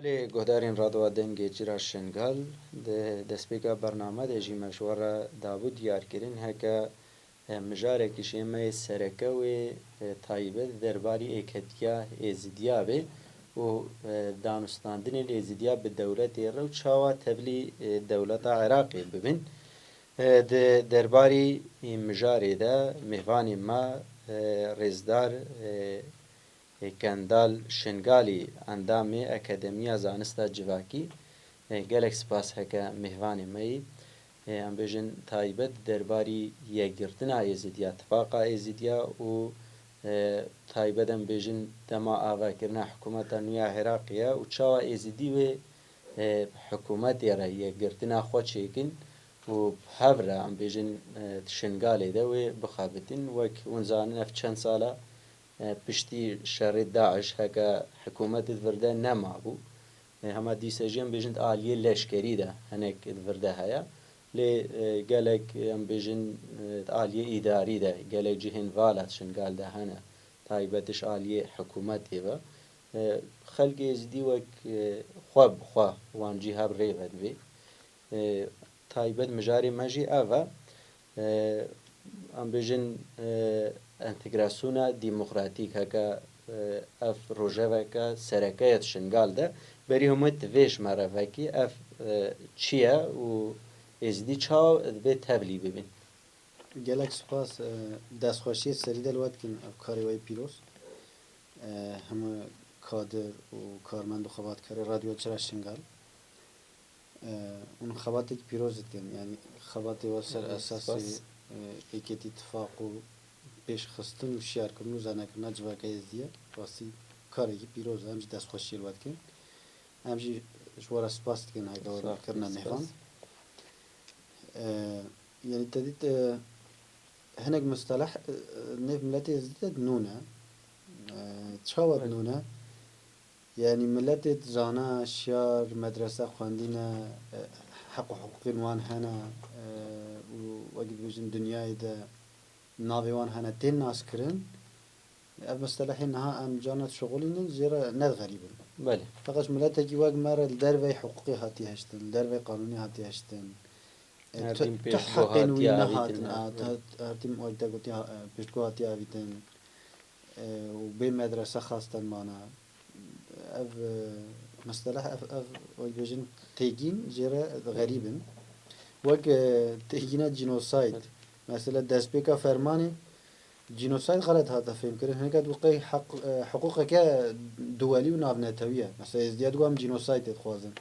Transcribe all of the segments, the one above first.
ولی گهدارین رادوا دنگی جرا شنگال دەستپێکا بەرنامە دێژی مەشوەڕە دابوو دیارکردن هەکە مژارێکیشی ئێمە سەرەکەوێ تایبەت دەرباری ئێکەتیا ئێزیدیا بێ و دانوستاندنی ئێزیدیا بە دەولەتێڕە و چاوە تەبلی دەولەتە عێراقی ببن دەرباری مژارێدا میوانی ما ڕێزدار کەندال شنگالی ئەندامی ئەکەدەمیا زانستە جڤاکی gelek spas heke mihvanê me yî em bêjin taybet derbarî yekgirtina êzidiya tifaqa êzidiya û taybet em bêjin dema avakirina hikûmeta nû ya Iraqê ye û çawa êzidî wê hikûmetê re yekgirtina xwe çêkin û hev re em bêjin şingalê de wê bixebitin wek hûn zanin ev çend sala piştî şerê Daeş heke hikûmetê vir de nemabû hema dîsejiyên bêjin aliyê leşkerî de hinek vir de heye lê gelek em bêjin aliyê îdarî de gelek cihên vala şingal de hene taybetiş aliyê hikûmetê ve xelkê êzidî wek xwe bi xwe wan cî hev rê vedibê taybet mijarê me jî ev e em bêjin entegrasyona dîmokratîk heke ev rojeveke serekeyê şingal de berî hemû tivê jmerevekî ev çi ye û êzidî çawa divê tevlî bibin. Gelek spas destxweşiyê serî de li we dikin ev karê we pîroz hemû kadir û karmend û xebatkarê radyoya çira şingal hûn xebatekî pîroz dikin yanî xebatê we ser esasê êketî tifaq û pêşxistin û şiyarkirin û zanekirina civaka êzidiya rastî karekî pîroz e em jî destxweşiyê li we dikin em jî ji we re spas dikin heke werkirina mêvan yanî te dît hinek musteleh nêv miletê êzidî de nû ne çawa nû ne yanî miletê zana şiyar medrese xwendîne heq û hiqûqên wan hene û wekî dibêjin dunyayê de navê wan hene tên naskirin ev mustelehên niha em carna dişuxulînin jê re ne xerîbin feqet ji miletekî wek me re li derveyê hiqûqê hatiye heştin li derveyê qanûnî hatiye heştin tu heqên wî nehatin her tîm wek te gotiye piştgû hatiye avîtin û bê medrese xastin mane ev musteleh ev wek dibêjin têgîn jê re xerîbin wek têgîna genocide mesela destpêka fermanê genocide xelet hate fêmkirin hineka dûqey hiqûqeke duwelî û navnetewî ye mesela êzidiya digo em genocide tê dixwazin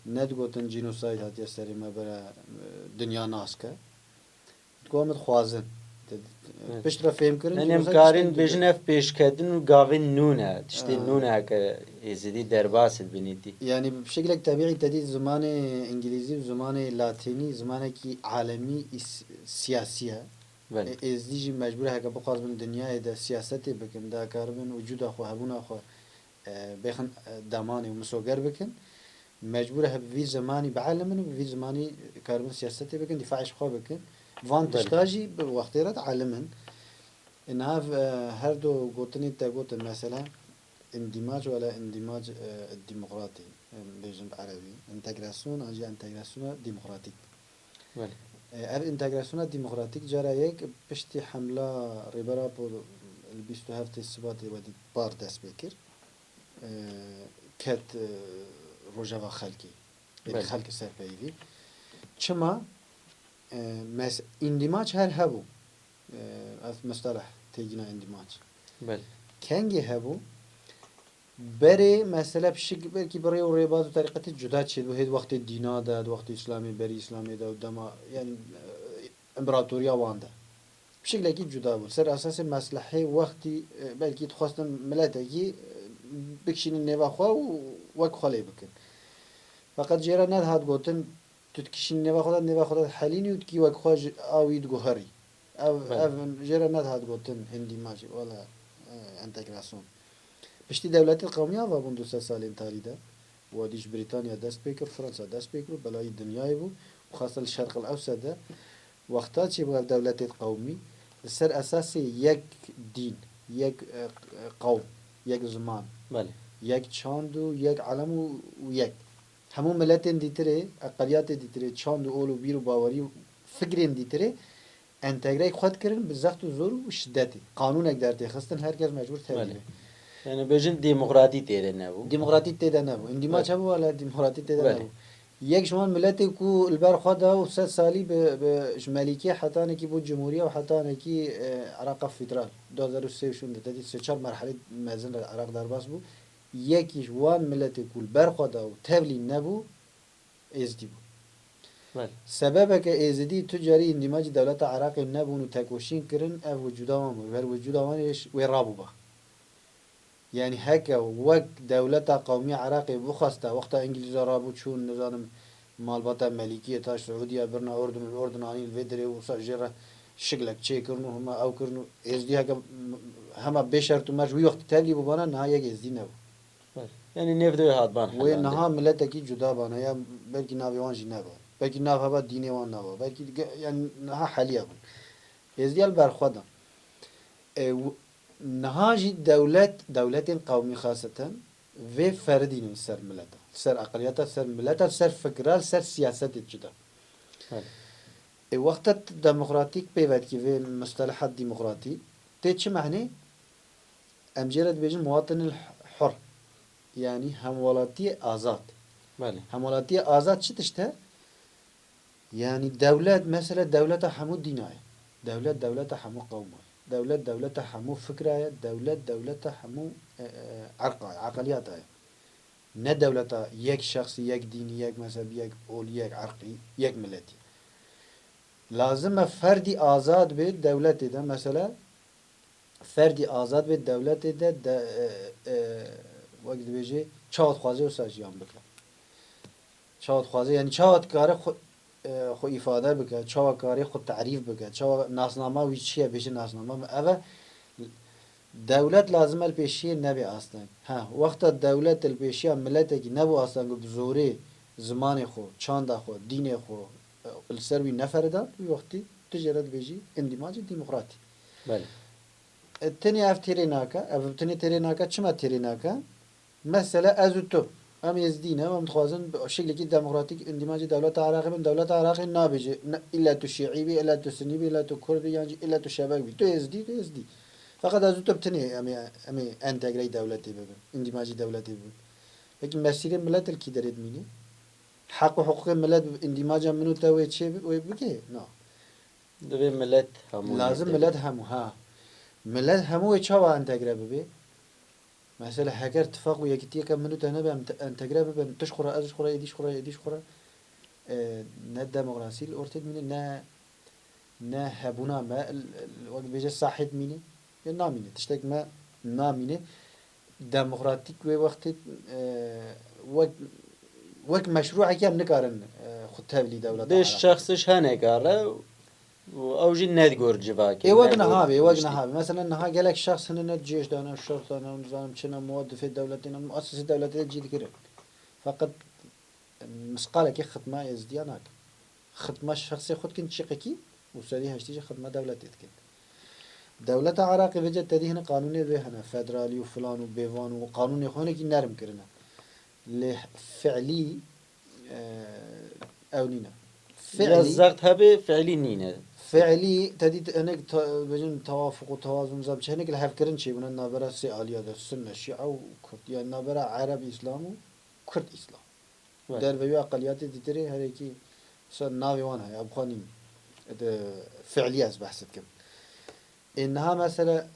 ne digotin genocide hatiye serê me bere dinya nas ke digo em dixwazin pişt re fêmkirin em karin bêjin ev pêşketin û gavên nû ne tiştê nû ne heke êzidî derbas binîtî yanî bi şekilek tebîî te dît zimanê îngilîzî û zimanê latînî zimanekî alemî siyasî ye êzidî jî mecbûr heke bixwazin dunyayê de siyasetê bikin de karibin wicûda xwe hebûna xwe bêxin demanê û misoger bikin mecbûr he bi vî zimanî bielemin û bi vî zimanî karibin siyasetê bikin dîfaê ji xwe bikin van tişta jî bi wextê re dielemin niha her du gotinê te gotin mesela اندماج ولا اندماج ديمقراطي بيجن بعربي انتجراسيون اجي انتجراسيون ديمقراطيك if انتجراسيون ديمقراطيك جرى يك بشتي حمله ريبرا بول البيستو هفت السباتي ودي بار داس بكر كات روجافا خلقي خلق سربيدي چما مس اندماج هر هبو if مصطلح تيجينا اندماج كانجي هبو برê mesela pişik belkî birê û rêbaz û terîqetê cuda çêdibû hêd wextê dîna de wextê İslamê berî İslamê de û dema yani împeratoriya wan de bi şeklekî cuda bû ser esasê meslehê wextî belkî dixwastin miletekî bikişînin nêva xwe û wek xwe lê bikin feqet jê re nedihat gotin tu dikişînî nêva xwe de nêva xwe de helînî û dikî wek xwe ji awî diguherî ev jê re nedihat gotin endîmacî wala entegrasyon piştî devletê qewmiya vebûn du sed salên tarî de wadî ji Brîtanya dest pê kir Fransa dest pê kir û belayî dinyayê bû û xaste li şerqil ewsed de wexta çêbû ev devletê qewmî li ser esasê yek dîn yek qewm yek ziman یک چاند و یک علم و یک همون ملتین دیتره اقلیات دیتره چاند و اول و بیر و باوری و فکرین دیتره انتگره خود کردن به زخت و زور و شدتی قانون اک در خستن هرکس مجبور بله. تبدیله Yani bejin demokrati têde nebû. دموکراتیک تیدا نبود اندیما بله. چه بود ولی دموکراتیک تیدا بله. نبود یک شما ملتی کو البر خدا و 100 سالی به ملیکی حتی نکی بود جمهوریه و حتی نکی عراق فدرال 2003 شون دادی سه چهار مرحله مزن عراق در باز بود یکیش وان ملتی کو البر خدا و تبلی نبود ازدی بود بله. سبب که ازدی تجاری اندماج دولت عراق نبود و تکوشین کردن او وجود آن بود و وجود آنش و رابو با يعني هكا وك دولة قومية عراقي بخسته وقت انجليز رابو چون نظام مالباتا ملكية تاش سعودية برنا اردن الاردن اني الفيدري وصجرة شكلك چه كرنو هما او كرنو ازدي هكا هما بشرط وماش وي وقت تابلي ببانا نهاية ازدي نبو بله. Yani nevdoya hadban وي hellandı. نها ملتكي جدا بانا يا بلكي نافي وانجي نبا بلكي ناف هبا ديني وان نبا بلكي يعني نها حاليا بن ازدي البرخودا نهاجي دولة قومي خاصة في فردين سر ملتا سر أقليات سر ملتا سر فكرة سر سياسة جدا بله. وقت الديمقراطيك بيبات كي في مصطلحات ديمقراطي تيتش معني أمجرد بيجن مواطن الحر يعني همولاتي آزاد بله. همولاتي آزاد شو تشته يعني دولة مثلا دولة حمو ديناي دولة حمو قومي دولة حمو فكرة دولة حمو عقليات نه دولة یک شخص یک دینی یک مذهبی یک اول یک عرقی یک ملتی لازم فردی آزاد به دولت ده مثلا فردی آزاد به دولت ده وقت بیجه چهات خوازه و سازیان بکن چهات خوازه یعنی چهات کاره خو ifade بکه چهات کاره خود تعریف بکه چهات ناسنامه وی چیه بیشه ناسنامه اوه دولت لازم البیشی نبی اصلا ها وقت دولت البیشی ملت کی نبو اصلا بزوری زمان خو چاند خو دین خو السروی نفردا وقتی تجارت بیجی اندماج ديمقراطي بله. التاني اف تيريناكا اف تاني تيريناكا چما تيريناكا مثلا ازوتو ام يزدينا ام تخوازن بشكل كي ديمقراطيك اندماج دولة عراق من دولة عراق نابجي الا تو شيعي بي الا تو سني بي الا تو كردي يعني الا تو شباب بي تو يزدي فقط ازوتو بتني امي انتجري دولتي ببن اندماج دولتي ببن لكن مسير الملت الكي دريد ميني حق وحقوق الملت اندماج منو توي تشي بكي نو Dve millet hamu لازم nevde ملت bi. همو ها ملت همو چاوا انتجري ببي مثلا هاجر اتفاق ويكتيا كم منو تهنا بهم انتجري ببن تشخرا ازخرا يديش خرا نه ديمقراطي الأورتيد ميني نه هبونا ما وقت بيجي صاحب ميني يا ناميني تشتك ما ناميني ديمقراطيك وقت وقت مشروع كم نكارن خد تبلي دولة Beş عراق şahsış hanekare او جی ندگور جواکی. اي وقت نهابي وقت نهابي مثلا نها قالك شخص هنا الجيش دانا الشرطة دانا نظام شنا موظف دولتنا مؤسس دولتنا جيد كده فقط مسقالك خدمة ازديانك خدمة شخصية خد كنت شقكي وسريها اشتيجي خدمة دولتك دولة عراق وجد تدي هنا قانوني به هنا فدرالي وفلان وبيفان وقانون يخونه كي نرم كرنا لفعلي او نينا فعلي Yazzakt habe fiili nine. فعلي تدي هناك بجن توافق وتوازن زبش هناك الحف كرن شيء من النابرة سي آلية ده السنة الشيعة وكرد يعني النابرة عرب إسلام وكرد إسلام در بيو أقليات تتري هريكي صار ناوي وانها يا أبخانين فعلية بحثت كم إنها مثلا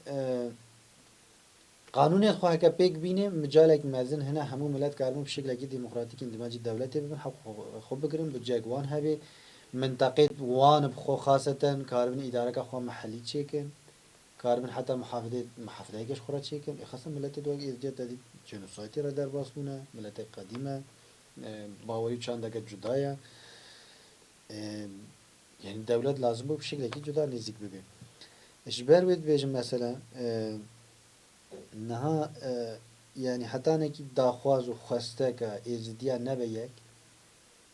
قانون خواه که پیک بینه مجالك مازن هنا همو ملت کارمون بشكل اكيد ديمقراطيك اندماج الدولة ببن حق خوب بگرن بجاگوان هبه منطقه وان بخو خاصة كاربن إدارة خو محلي تشيكن كاربن حتى محافظة كش خورا تشيكن خاصة ملت دوغ إزدياد تدي جنوسايتي را در باسبونه ملت قديمة باوري چاندك جدايا يعني الدولة لازم بشكل اكيد جدا نزيك ببين إجبار بيت بيجم مثلا نها يعني حتى نكي داخواز وخسته كإزديا نبيك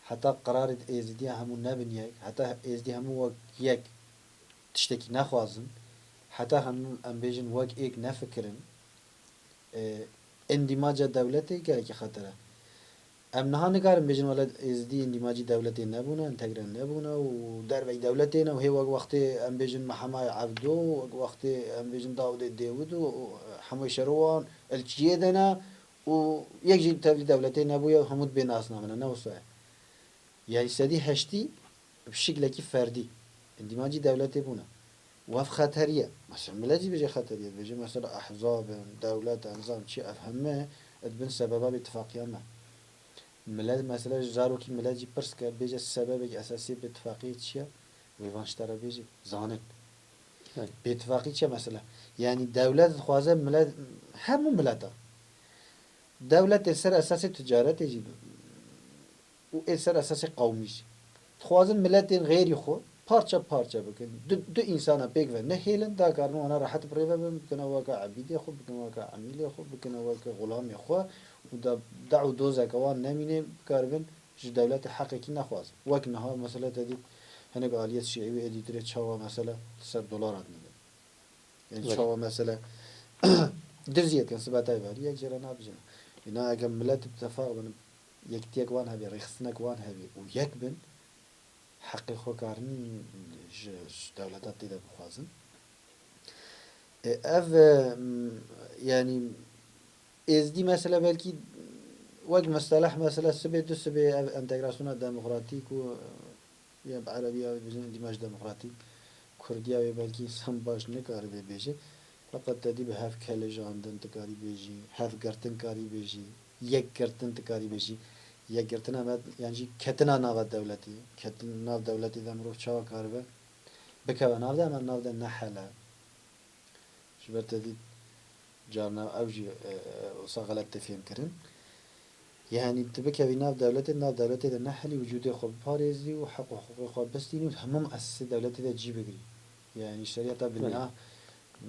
حتى قرار إزديا همو نبن يك حتى إزديا همو وك يك تشتكي نخوازن حتى هم أم بيجن وك إيك نفكرن اندماج دولتی که خطره ام نها نگارم بيجن ولا ازدي اندماجي دولتي نبونا انتجرا نبونا ودربي دولتنا وهي وقت ام بيجن محمد عبدو وقت ام بيجن داود داود وحمو شروان الجيدنا ويجي تبلي دولتين ابويا وحمود بين اسنا من نوصا يعني سدي هشتي بشكل كيف فردي اندماجي دولتي بونا وف خطريه مثلا ملاجي بيجي خطريه بيجي مثلا احزاب دولات نظام شيء افهمه ادبن سببها باتفاقيه ما ملل مثلا جارو کی ملل پرس کرد بیچ سبب اساسی به اتفاقی چیه ویوانش ترا بیچ زانن به اتفاقی چیه مثلا یعنی دولت خوازه ملل همو ملتا دولت سر اساس تجارت جی و سر اساس قومی خوازن ملت غیری خو پارچه پارچه بکن دو انسان بیگ و نه هیلن دا کارن وانا راحت بریبه بکنه واقع عبیدی خو بکنه واقع عمیلی خو بکنه واقع غلامی خو ودا دعو دوزا كوان نمينه كاربن جو دولت حقيقي نخواز وك نها مثلا تدي هناك آلية شيعية اديتري تشاوا مثلا $100 عندنا يعني تشاوا مثلا درزيت كان سبعة باري يك جرا نابجنا هنا اگه ملت اتفاق بن يكتيك وان هبي رخصنك وان هبي ويك بن حقي خو كارن دولتات تيدا بخوازن اف يعني ازدي مثلا بلكي وقت مصطلح مثلا سبي دو سبي انتجراسيون ديمقراطيك و يا بعربية بيجن دماج ديمقراطيك كردية بلكي سم باش نكار بيجي لقد تدي بهاف كالج عندن تكاري بيجي هاف قرتن كاري بيجي يك قرتن تكاري بيجي يك قرتن هم يعني كتنا ناف دولتي كتنا ناف دولتي ذا مروف شوا كاربه بكوا ناف ده من ناف ده نحلا شبرت تدي جارنا اوجي وصغلت تفهم كرن يعني تبكي بناف دولتي ناف دولتي ده نحلي وجودي خو باريزي وحق وحقوق خو بستيني وهم مؤسسة دولتي ده جي بقري يعني شريعة بالنها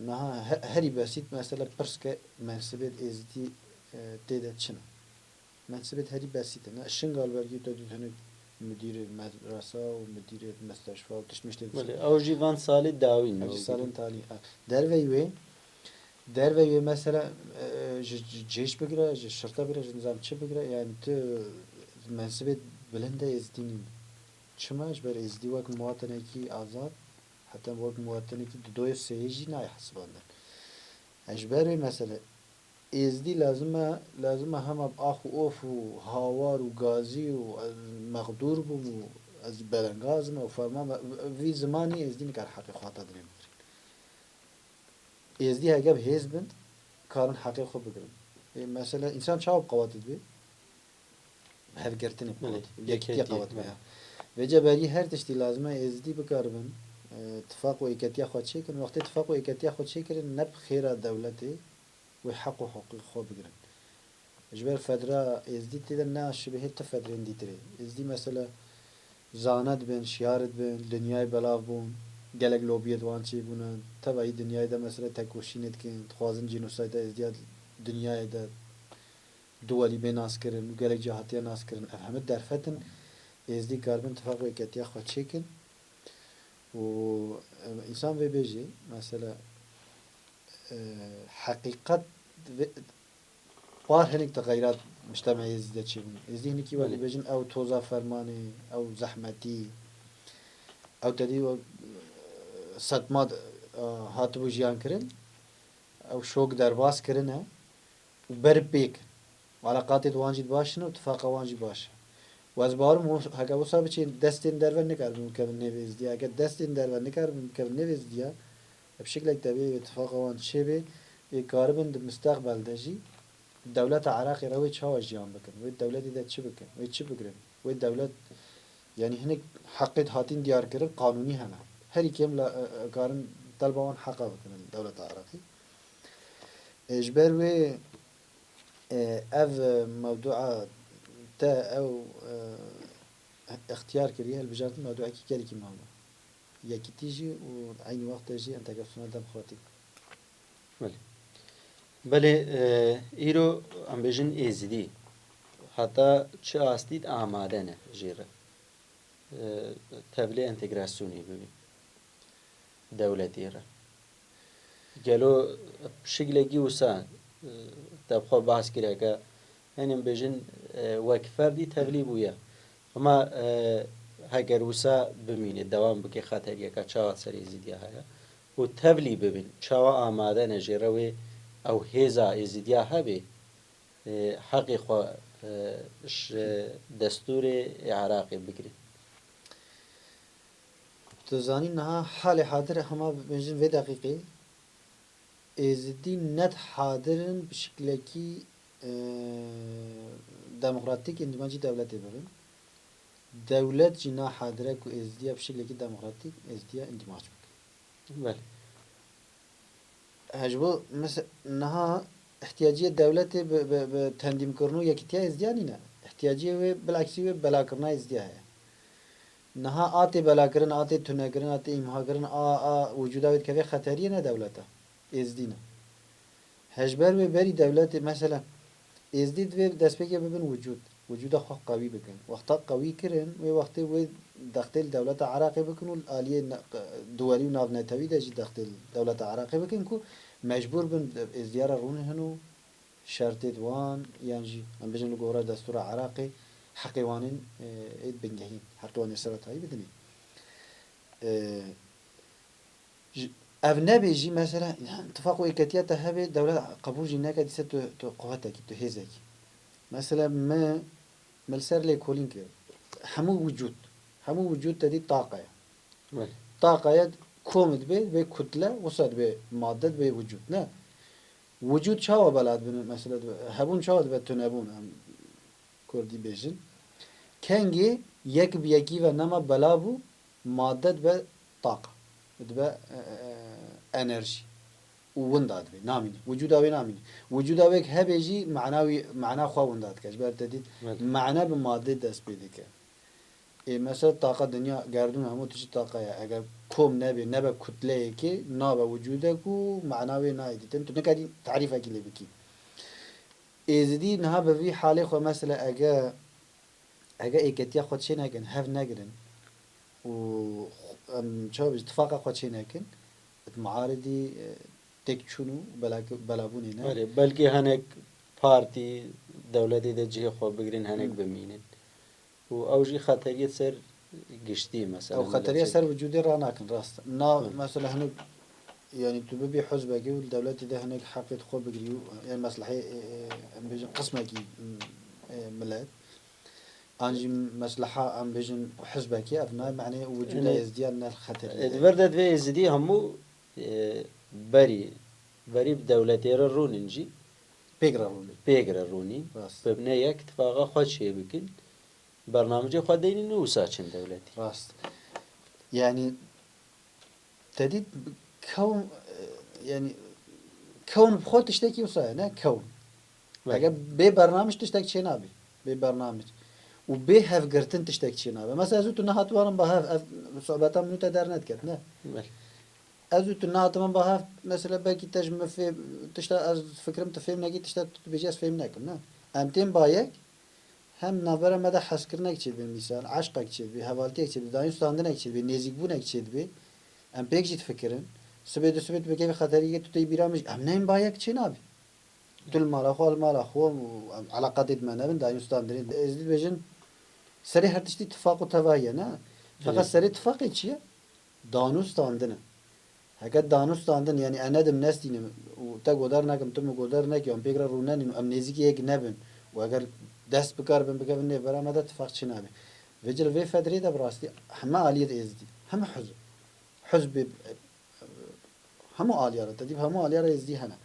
نها هري بسيط مثلا برسك منسبة ازدي تيدا تشنا منسبة هري بسيط أنا الشنغال برجي تدو هناك مدير المدرسة ومدير المستشفى وتشمش بله او جیوان سالی داوین أجي سالن تالي دروي دربه مثلا جيش بقرا الشرطة بقرا نظام شو بقرا يعني تو منسبة بلنده ازديني شما اجبر ازدي وقت مواطنه كي آزاد حتى وقت مواطنه كي دوي سيجي ناي حسباندن اجبر مثلا ازدي لازم هم بآخو اوف و هاوار و غازي و مقدور بو از بلنغازم و فرما في زماني ازدي نكار حقي خواتا دريم ازدي هجاب هيزبند كارن حقي خو بگرن مثلا انسان چاو قواتد بي هف گرتن قوات يكتي قوات بها وجا بري هر تشتي لازمه ازدي بكاربن اتفاق و ايكاتيا خو تشيكن وقت اتفاق و ايكاتيا خو تشيكن نب خيرا دولتي وحق و حقوق خو بگرن اجبر فدرا ازدي تدا ناش به تفدرين دي تري ازدي مثلا زاند بن شيارت بن دنياي بلاف بون gelek lobiye دوان چی بونن تبعی دنیای ده مثلا تکوشینت کن خوازن جنوساید ازدیاد دنیای ده دولی به ناس کرن و gelek جهاتیا ناس کرن افهمت درفتن ازدی کاربن اتفاق و اکتیا خود چیکن و انسان وی بیجی مثلا حقیقت بار هنك تغيرات مجتمعي ازدي چی بون ازدی هنکی ولی بیجن او توزا فرماني او زحمتي او تدي صدمات هاتبو جیان کرن او شوق درباس کرنه و برب بیک و علاقات وانجید باشن و اتفاق وانجی باشه و از بارم هکا وصا بچه دستین درون نکردم کبن نویز دیا اگر دستین درون نکردم کبن نویز دیا بشكل طبيعي اتفاق وان شبه يقاربن المستقبل دجي دولة عراق روي تشاو جيان بكن وي الدولة دي تشي بكن وي تشي بكرن وي الدولة يعني هناك حقت هاتين ديار كرن قانوني هنا هري كم لا قارن طلبان حقا بكن الدولة العراقي اجبر وي اف موضوع تا او اختيار كريه البجارة موضوع كي كالي كي مهمة يكي تيجي وعين وقت تيجي انت قفصنا دم خواتي بله ایرو ام بیجن ازدی حتی چه استید آماده نه جیره تبلی انتگراسیونی ببین دولتی را گلو شغلگی وسا دەبخۆ باس کرێکە هەنێم بێژن وەک فەردی تەبلی بووە ئەمە هەگەر وسا بمینێت دەوام بکە خەتەریەکە چاوە سەری زیدیا هەیە و تەبلی ببین چاوە ئامادە نەژێرەوەی ئەو هێزا ئێزیدیا هەبێ حەقی خۆ دەستوری عراقی بگرێت تزانی نها حال حاضر هما بنجن في دقيقة ازدي ند حاضرن بشكل كي ديمقراطيك اندماجي دولة ببن دولة جنا حاضرة كو ازديا بشكل كي ديمقراطيك ازديا اندماج بك بله هجبو مثلا نها احتياجية دولة بتنظيم كرنو يكتيا ازديا نينا احتياجية بالعكس بلا كرنا ازديا هي نها آتی بلا کرن آتی تونه کرن آتی امها کرن وجوداوید که خطریه نه دولته ازدینه هجبر به بری دولت مثلا ازدید و دست بگه ببین وجود خو قوی بکن وقتا قوی کرن و وقتی و داخل دولت عراقی بکن و آلیه دولی و ناونتوی داشت داخل دولت عراقی بکن کو مجبور بن ازدیار رون هنو شرط دوان یعنی ام بجن لگورا دستور عراقی حقيوانين ايد بنجهين حقيوان يسرت هاي بدني أبنبي جي مثلا اتفاق وإكتيات هذه دولة قبول جناك دي ست قواتك تهزك مثلا ما ملسر لي كولين كير حمو وجود تدي طاقة طاقة كومد به كتلة وصل به مادة به وجود نا وجود شاو بلاد مثلا هبون شاو بتنبون کردی بیشن کنگی یک بیکی و نما بلابو مادت به طاقه به انرژی و ونداد به نامینی وجود آوی نامینی وجود آوی که هبیجی معنا خواه ونداد کش بر تدید معنا به ماده دست بیده که مثلا طاقه دنیا گردون همو تشی طاقه اگر کم نبه کتله که نابه وجوده کو معناوی نایدی تو نکردی تعریف اکی بکی ازدی نها به وی حاله خو مثلا اگه ایکتیا خود چه نکن هف نگرن و شو اتفاق خود چه نکن معارضی تکچونو بلابونی نه بلکه هنگ پارتی دولتی ده جه خو بگرین هنگ بمینن و اوجی خطریت سر گشتی مثلا او خطریت سر وجودی را نکن راست نا مثلا هنگ يعني تبي حزبك والدولة ده هناك حقيقة خو بجريو يعني مصلحة بيجن قسمك ملات أنجي مصلحة أم بيجن حزبك أبناء معناه وجود ازدياد من الخطر الوردة في ازدي همو بري بدولتي الرونينجي بيقرا روني ببناء اتفاقا خود شيء بكن برنامج خود ديني نوساچن دولتي راست يعني تديد كون يعني كون بخود تشتكي وصايا نه كون اگر به برنامج تشتكي چه نابي به برنامج و به هف گرتن تشتكي چه نابي مثلا ازو تو نهاتوارم با هف صحبتا منو تدرنت كت نه ازو تو نهاتوارم با هف مثلا باقي تجم في تشتا از فكرم تفهم نگي تشتا بيجاس فهم نكم نه امتين بايك هم نظر مدى حس کرنک چید به مثال عشقک چید به حوالتیک چید به دانش داندنک چید به نزیک بونک چید به ام پیک جیت فکرن سبت بكيف خطرية تطيب برامج أم نين بايك شيء نابي تل مال أخو علاقات ما نبن دا يستان درين إزدي بيجن سري هرتشتي اتفاق وتفاهية نا فقط سري اتفاق شيء دانوس تاندنا هكذا دانوس تاندن يعني أنا دم ناس دين وتا قدر ناكم تم قدر ناك يوم بيقرا رونان إنه أم نزيك يك نبن وأجر دست بكار بن بكار نبرا ما ده اتفاق شيء نابي فيجل في فدري ده براستي هم عالية إزدي هم حزب همو آلیاره تدیب همو آلیاره ازدی هنه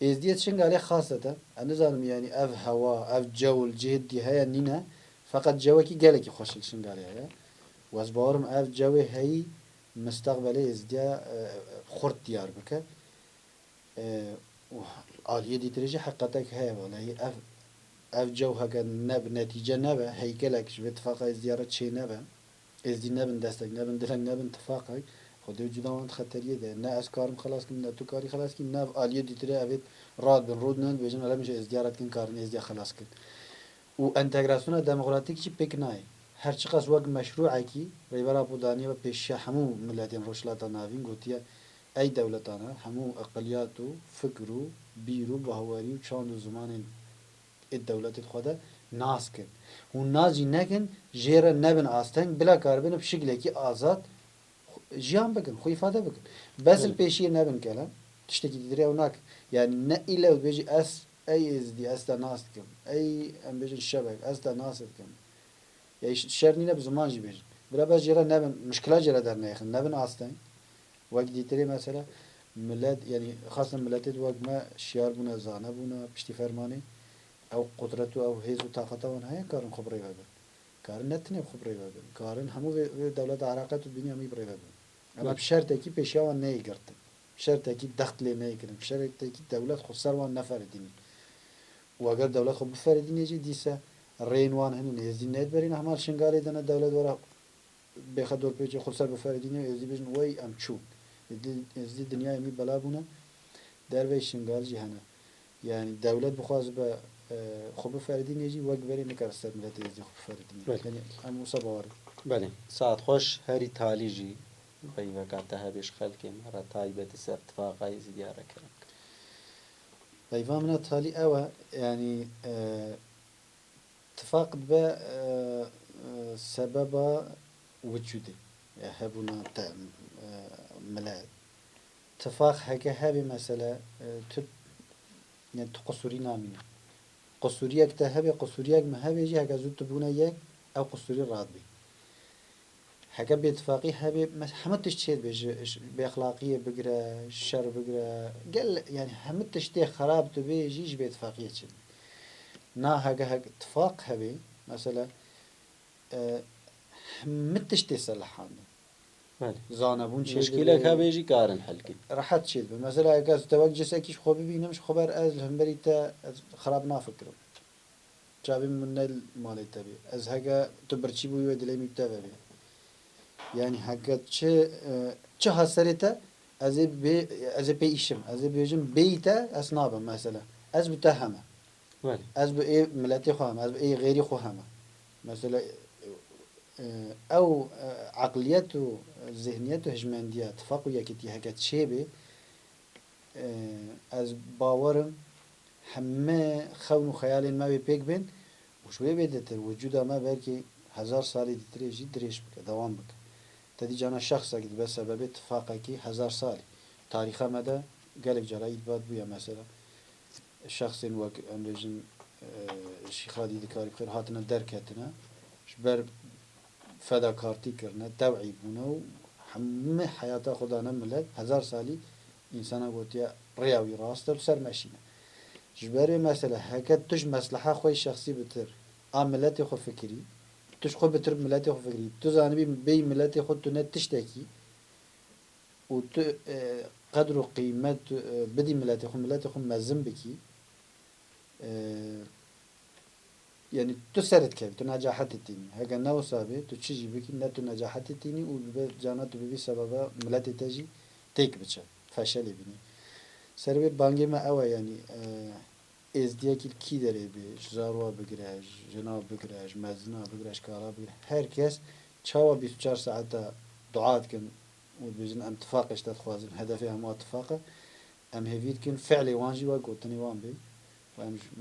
ازدیت شنگ عليه خاصة أنا زالم يعني أف هوا أف جو الجهد دي هيا نينا فقط جوا كي قالك يخش الشنگ عليه واسبارم أف جو هي مستقبلي ازديا خرط ديار بك آلية دي تريجي حقتك هيا ولا هي أف جو هكا نب نتيجة نبا هي قالك شو اتفاق ازديارة شي نبا ازدي نبن دستك نبن دلك نبن اتفاقك خودی وجودان خطریه ده نه از کارم خلاص کن نه تو کاری خلاص کن نه آلیه دیتره اوید راد بن رود نه بیشتر ولی میشه ازدیارت کن کارن ازدیا خلاص کن و انتگراسیون دموکراتیک چی پک نای هر چقدر وقت مشروعی کی ریبرا بودانی و پیش همو ملتیم روشلاتا ناوین گوتیه ای دولتانه همو اقلیات و فکر و بیرو بهواری و چند زمان الدولت خدا ناس کن و نازی نکن جیر نبن آستن بلا کاربن بشکلی که آزاد جیان بکن خوی ifade بکن بس الپیشی نبن کلام تشتکی دیره و نک yani ne ile beji es ey ezdi es de nas kim ey em bejin şebek es de nas kim ya şer nine bir zaman jî bejin bira bes jira nebin müşkila jira der neyxin nebin aslan vak ditire mesela millet yani xasen milletet vak ma şiar buna zana buna pişti fermani ev kudretu ev hezu taqata wan heye karın xubri vebin karın netine xubri vebin karın hemu ve devlet araqatu bini hemi bre vebin ama şerteki peşavan neyi girtin شرطێکی دەخلێ نەیکردن شەرێکی دەولەت خۆ سەروان نەفەردینی وەگەر دەولەت خۆ بفەردینێژی دیسە ڕێنوان هەنین هێزی نێتبەرین هەمال شنگاری دەنە دەولەت وەرە بێخە دۆر پێچی خۆ سەر بفەردینێ هێزی بژن وەی ئەم چوو هێزی دنیایمی بەلا بوونە دەربەی شنگالجی هەنە یعنی دەولەت بخواز بە خۆ بفەردینێژی وەک بەری نەکار سەر ملەت هێزی خۆ بفەردینی ئەم وسە باوەڕ بەێ ساعت خۆش هەری تالیژی غیبەکاتە هەبێش خەلکێ مەرە تایبەتی سەر اتفاقای دیارەکەن غیبا منە تالی ئەوە ینی اتفاق بە سەبەبە وجودی هەبوونا ملات اتفاق هەکە هەبێ مەسەلە تو قسووری نامینە قسووریەک تە هەبێ قسووریەک مە هەبێژی هەکە زوو تبوونە یەک ئەو قسووری ڕادبی هەکە بێتفاقی هەبێ هەمە تشت چێت بێژە بێخلاقیە بگرە شەر بگرە گەل ینی هەمە تشتێ خراپ دەبێژیش بێتفاقیە چێت نا هەگە اتفاق هەبێ مەسەلە هەمە تشتێ سەرلەحاندە زانەبوون مشکلێک هەبێژی کارن هەلکی ڕەحەت چێت بێ مەسەلا ئەگەس تەوەک جسێکیش خۆ ببینمش خۆبەر ئەز هەمبەری تە خراپ نافکرم چاوی من ماڵی تەبێ ئەز هەگە تو بەرچی بوویوە دلەی میتە بەبێ yani hakikat çi hasarete ez ê pê îşim ez ê bêjim bêyî te ez nabim mesela ez bi te heme ez bi ê milletê xwe heme ez bi ê gêrî xwe heme mesela ew eqliyet û zihniyet û hejmendiya tifaq û yekîtî heke çêbê ez bawerim heme xewn û xeyalên me wê pêk bên û ji wê bêdêtir vücuda me belkî hezar salê dîtirê jî dirêj bike dewam bike تدی جانا شخصی که به سبب اتفاقی که هزار سالی تاریخ مده گلک جرایی باد بویا مثلا شخصی وک امروزین شیخادی دکاری بخیر هاتنا درک هاتنا شبر فداکارتی کرنه توعی بونه و همه حیات خدا نملت هزار سالی انسان بودیا ریاوی راسته و سر ماشینه جبر مثلا هکت تج مصلحه خوی شخصی بتر عملت خو فکری توش خود بتر ملت خود فکری تو زانبی بی ملت خود تو نتشتکی و تو قدر و قیمت بدی ملت خود مزن بکی yani tu seret kev tu necahet etini hege ne sabe tu çi jî bikî ne tu necahet etini û bi cana tu bibî sebeba miletê te jî têk biçe feşelê bînî servê bangê me ew e yani êzdiyekî kî derê bê ji zarwa bigire ji nav bigire ji mezina bigire ji kala bigire her kes çawa 24 saeta dua dikin û dibêjin em tifaqê ji te dixwazin hedefê hemû tifaq e em hêvî dikin fi'lê wan jî wek gotinê wan bê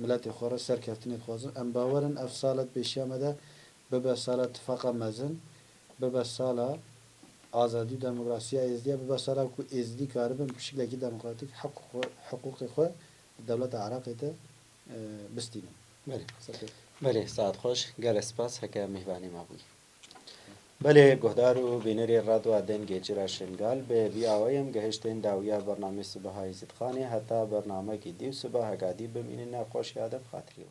ملتی خوره سرکفتنی خوازن ام باورن if سالت پیشیا مده ببه سال اتفاق مزن ببه سال آزادی و دموکراسی ازدی ببه سال کو ازدی carbon بشکل کی دموکراتیک حقوق خو دولت عراق ده بستینم بله ساعت خوش گل اسپاس هکه مهوانی ما بوی بله گهدار و بینری رادو آدن گیجرا شنگال به بی آوایم گهشتین داویا برنامه صبح های زدخانه حتی برنامه کی دیو صبح هگادی بمینه نقاش یادم خاطریو